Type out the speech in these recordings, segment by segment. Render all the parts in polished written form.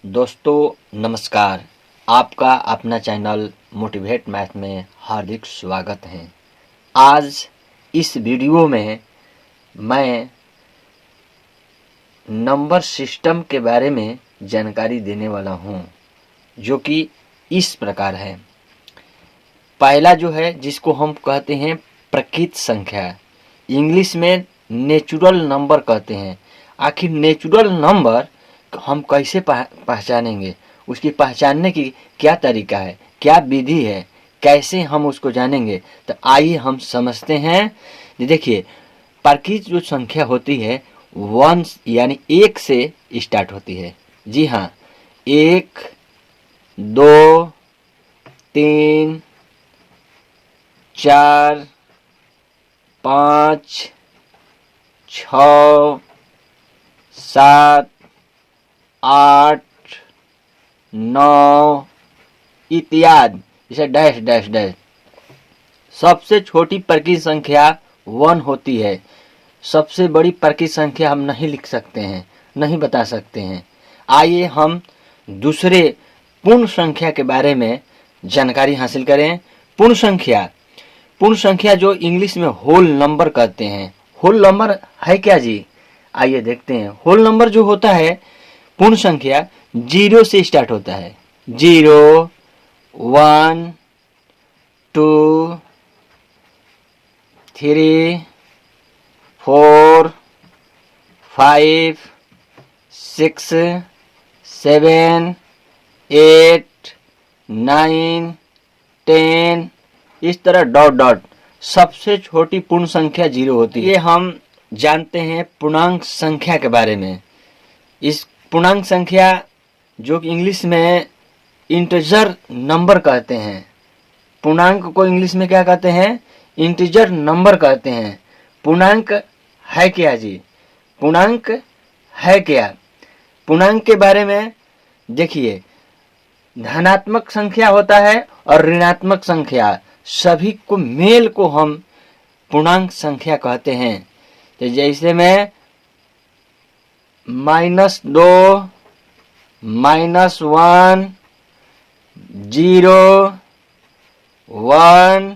दोस्तों नमस्कार। आपका अपना चैनल मोटिवेट मैथ में हार्दिक स्वागत है। आज इस वीडियो में मैं नंबर सिस्टम के बारे में जानकारी देने वाला हूं, जो कि इस प्रकार है। पहला जो है जिसको हम कहते हैं प्रकृत संख्या, इंग्लिश में नेचुरल नंबर कहते हैं। आखिर नेचुरल नंबर हम कैसे पहचानेंगे, उसकी पहचानने की क्या तरीका है, क्या विधि है, कैसे हम उसको जानेंगे, तो आइए हम समझते हैं। देखिए, प्रकृत जो संख्या होती है वन यानी एक से स्टार्ट होती है। जी हाँ, 1, 2, 3, 4, 5, 6, 7, 8, 9 इत्यादि, जैसे डैश डैश डैश। सबसे छोटी प्रकृत संख्या 1 होती है। सबसे बड़ी प्रकृत संख्या हम नहीं लिख सकते हैं, नहीं बता सकते हैं। आइए हम दूसरे पूर्ण संख्या के बारे में जानकारी हासिल करें। पूर्ण संख्या जो इंग्लिश में होल नंबर कहते हैं। होल नंबर है क्या जी? आइए देखते हैं। होल नंबर जो होता है पूर्ण संख्या 0 से स्टार्ट होता है। 0, 1, 2, 3, 4, 5, 6, 7, 8, 9, 10, इस तरह डॉट डॉट। सबसे छोटी पूर्ण संख्या 0 होती है। ये हम जानते हैं पूर्णांक संख्या के बारे में। इस पूर्णांक संख्या जो कि इंग्लिश में इंटीजर नंबर कहते हैं। पूर्णांक को इंग्लिश में क्या कहते हैं? इंटीजर नंबर कहते हैं। पूर्णांक है क्या जी? पूर्णांक है क्या? पूर्णांक के बारे में देखिए, धनात्मक संख्या होता है और ऋणात्मक संख्या, सभी को मेल को हम पूर्णांक संख्या कहते हैं। तो जैसे में -2, -1, 0, 1,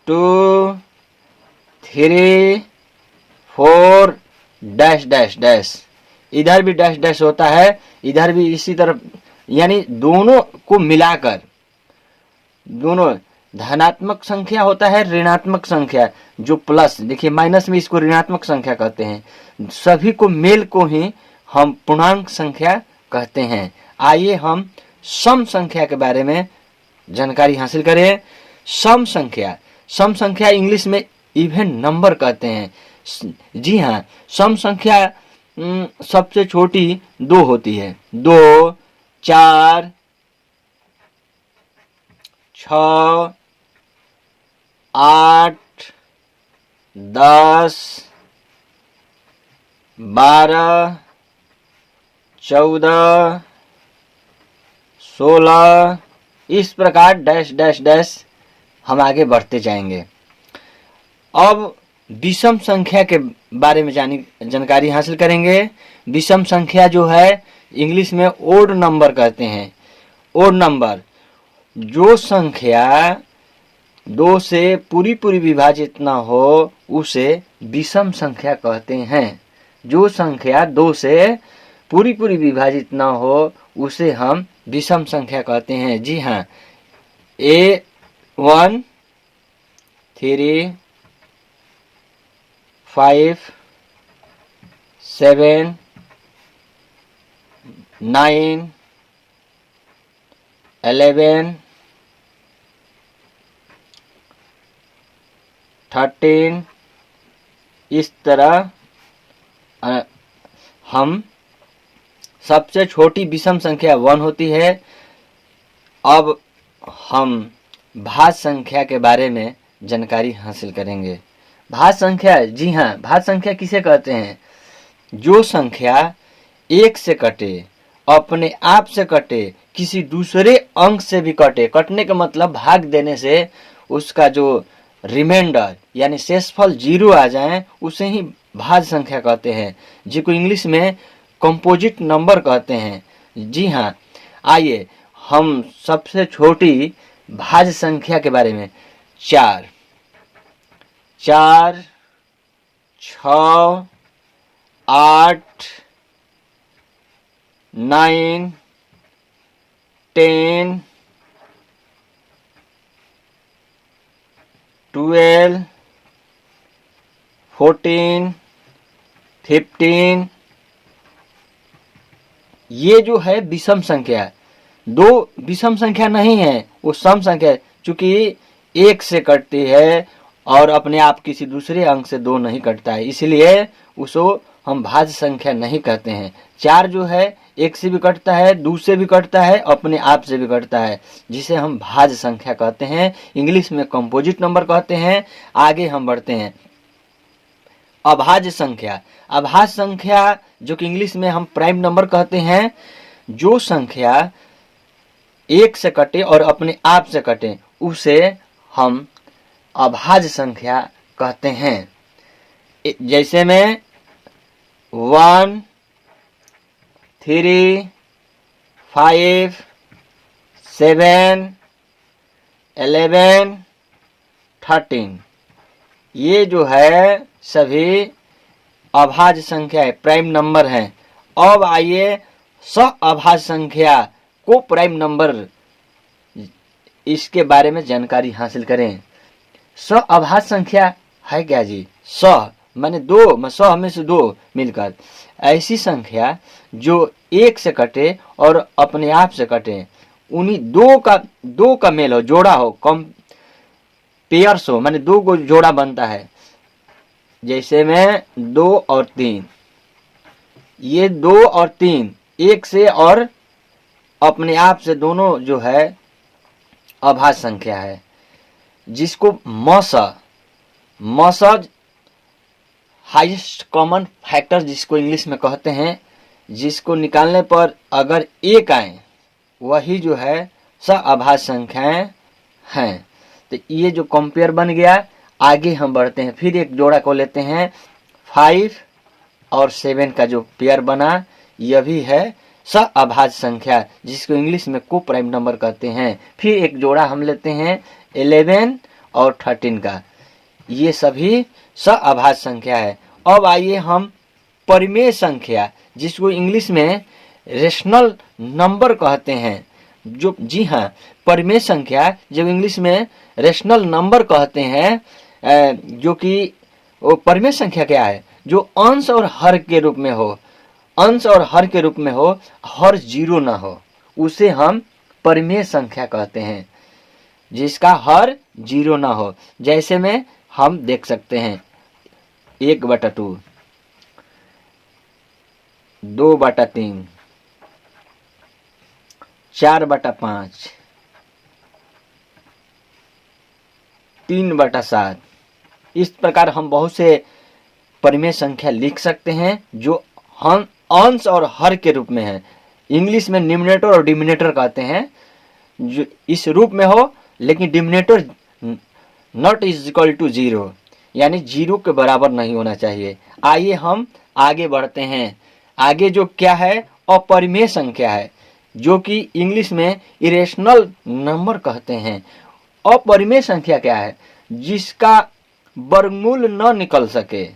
2, 3, 4 डैश डैश डैश। इधर भी डैश डैश होता है, इधर भी इसी तरह, यानी दोनों को मिलाकर। दोनों धनात्मक संख्या होता है, ऋणात्मक संख्या जो प्लस, देखिए माइनस में इसको ऋणात्मक संख्या कहते हैं। सभी को मेल को ही हम पूर्णांक संख्या कहते हैं। आइए हम सम संख्या के बारे में जानकारी हासिल करें। सम संख्या इंग्लिश में इवन नंबर कहते हैं। जी हाँ, सम संख्या सबसे छोटी 2 होती है। 2, 4, 6, 8, 10, 12, 14, 16, इस प्रकार डैश डैश डैश हम आगे बढ़ते जाएंगे। अब विषम संख्या के बारे में जानकारी हासिल करेंगे। विषम संख्या जो है इंग्लिश में ओड नंबर कहते हैं। ओड नंबर, जो संख्या 2 से पूरी विभाजित ना हो उसे विषम संख्या कहते हैं। जो संख्या 2 से पूरी विभाजित ना हो उसे हम विषम संख्या कहते हैं। जी हाँ, A1, 3, 5, 7, 9, 11, 13, इस तरह हम सबसे छोटी विषम संख्या 1 होती है। अब हम भाज्य संख्या के बारे में जानकारी हासिल करेंगे। भाज्य संख्या, जी हाँ, भाज्य संख्या किसे कहते हैं? जो संख्या 1 से कटे, अपने आप से कटे, किसी दूसरे अंक से भी कटे। कटने का मतलब भाग देने से उसका जो रिमाइंडर यानी शेषफल 0 आ जाए, उसे ही भाज्य संख्या कहते हैं, जिसको इंग्लिश में कंपोजिट नंबर कहते हैं। जी हाँ, आइए हम सबसे छोटी भाज्य संख्या के बारे में 4, 4, 6, 8, 9, 10, 12, 14, 15, ये जो है विषम संख्या है। दो विषम संख्या नहीं है, वो सम संख्या है। चूंकि एक से कटती है और अपने आप किसी दूसरे अंक से 2 नहीं कटता है, इसलिए उसको हम भाज्य संख्या नहीं कहते हैं। 4 जो है 1 से भी कटता है, 2 से भी कटता है, अपने आप से भी कटता है, जिसे हम भाज्य संख्या कहते हैं। इंग्लिश में कंपोजिट नंबर कहते हैं। आगे हम बढ़ते हैं। अभाज्य संख्या। अभाज्य संख्या जो कि इंग्लिश में हम प्राइम नंबर कहते हैं, जो संख्या 1 से कटे और अपने आप से कटे उसे हम अभाज्य संख्या कहते हैं। जैसे में 1, 3, 5, 7, 11, 13, ये जो है सभी अभाज्य संख्या है, प्राइम नंबर है। अब आइए सअभाज्य संख्या को प्राइम नंबर, इसके बारे में जानकारी हासिल करें। सअभाज्य संख्या है क्या जी? स माने 2, स में से 2 मिलकर ऐसी संख्या जो 1 से कटे और अपने आप से कटे, उन्हीं दो का मेल हो, जोड़ा हो, कम पेयर्स हो, माने 2 को जोड़ा बनता है। जैसे में 2 और 3, ये 2 और 3 1 से और अपने आप से दोनों जो है अभाज्य संख्या है, जिसको मस हाईएस्ट कॉमन फैक्टर जिसको इंग्लिश में कहते हैं, जिसको निकालने पर अगर 1 आए वही जो है सअभाज्य संख्याएं हैं। तो ये जो कंपेयर बन गया। आगे हम बढ़ते हैं, फिर एक जोड़ा को लेते हैं। 5 और 7 का जो पेयर बना, यह भी है सअभाज्य संख्या, जिसको इंग्लिश में को प्राइम नंबर कहते हैं। फिर एक जोड़ा हम लेते हैं 11 और 13 का, ये सभी सअभाज्य संख्या है। अब आइए हम परिमेय संख्या, जिसको इंग्लिश में रेशनल नंबर कहते हैं, जो जी हाँ, परिमेय संख्या जब इंग्लिश में रेशनल नंबर कहते हैं, जो कि वो परिमेय संख्या क्या है? जो अंश और हर के रूप में हो, अंश और हर के रूप में हो, हर 0 ना हो, उसे हम परिमेय संख्या कहते हैं, जिसका हर 0 ना हो। जैसे में हम देख सकते हैं 1/2, 2/3, 4/5, 3/7। इस प्रकार हम बहुत से परिमेय संख्या लिख सकते हैं जो हम अंश और हर के रूप में है। इंग्लिश में न्यूमरेटर और डिनोमिनेटर कहते हैं, जो इस रूप में हो, लेकिन denominator not is equal to 0, यानी 0 के बराबर नहीं होना चाहिए। आइए हम आगे बढ़ते हैं। आगे जो क्या है? अपरिमेय संख्या है, जो कि इंग्लिश में इरेशनल नंबर कहते हैं। अपरिमेय संख्या क्या है? जिसका वर्गमूल न निकल सके,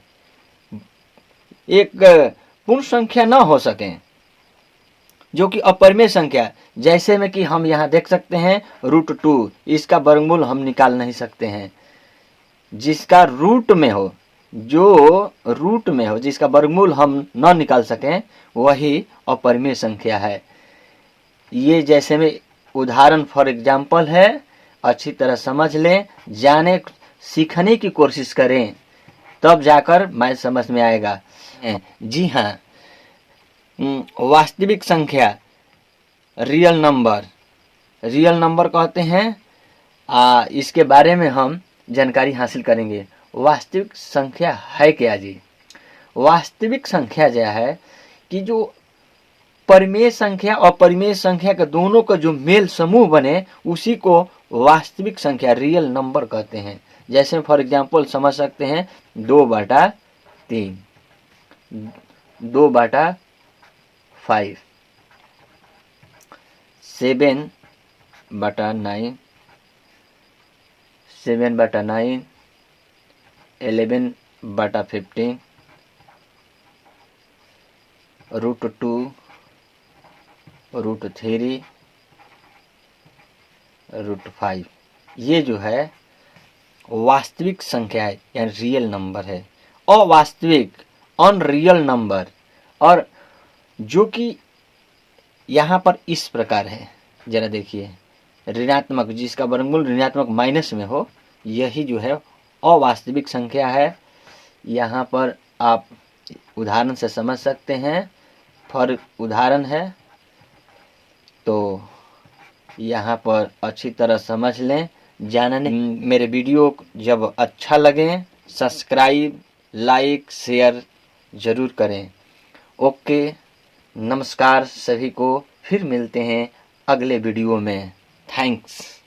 एक पूर्ण संख्या न हो सके, जो कि अपरिमेय संख्या। जैसे में कि हम यहाँ देख सकते हैं √2, इसका वर्गमूल हम निकाल नहीं सकते हैं। जिसका रूट में हो, जो रूट में हो, जिसका वर्गमूल हम न निकाल सकें, वही अपरिमेय संख्या है। ये जैसे में उदाहरण फॉर एग्जाम्पल है, अच्छी तरह समझ लें, जाने सीखने की कोशिश करें, तब जाकर मैं समझ में आएगा। जी हाँ, वास्तविक संख्या, रियल नंबर कहते हैं। इसके बारे में हम जानकारी हासिल करेंगे। वास्तविक संख्या है क्या जी? वास्तविक संख्या जो है कि जो परिमेय संख्या और परिमेय संख्या के दोनों का जो मेल समूह बने, उसी को वास्तविक संख्या, रियल नंबर कहते हैं। जैसे फॉर एग्जाम्पल समझ सकते हैं 2/3, 2/5, 7/9, 7/9, 11/15, √2, √3, √5। ये जो है वास्तविक संख्या है, यानी रियल नंबर है। अवास्तविक अनरियल नंबर, और जो कि यहाँ पर इस प्रकार है, जरा देखिए, ऋणात्मक, जिसका वर्गमूल ऋणात्मक माइनस में हो, यही जो है अवास्तविक संख्या है। यहाँ पर आप उदाहरण से समझ सकते हैं, फॉर उदाहरण है, तो यहाँ पर अच्छी तरह समझ लें। जानने मेरे वीडियो जब अच्छा लगे सब्सक्राइब, लाइक, शेयर ज़रूर करें। ओके, नमस्कार सभी को, फिर मिलते हैं अगले वीडियो में। थैंक्स।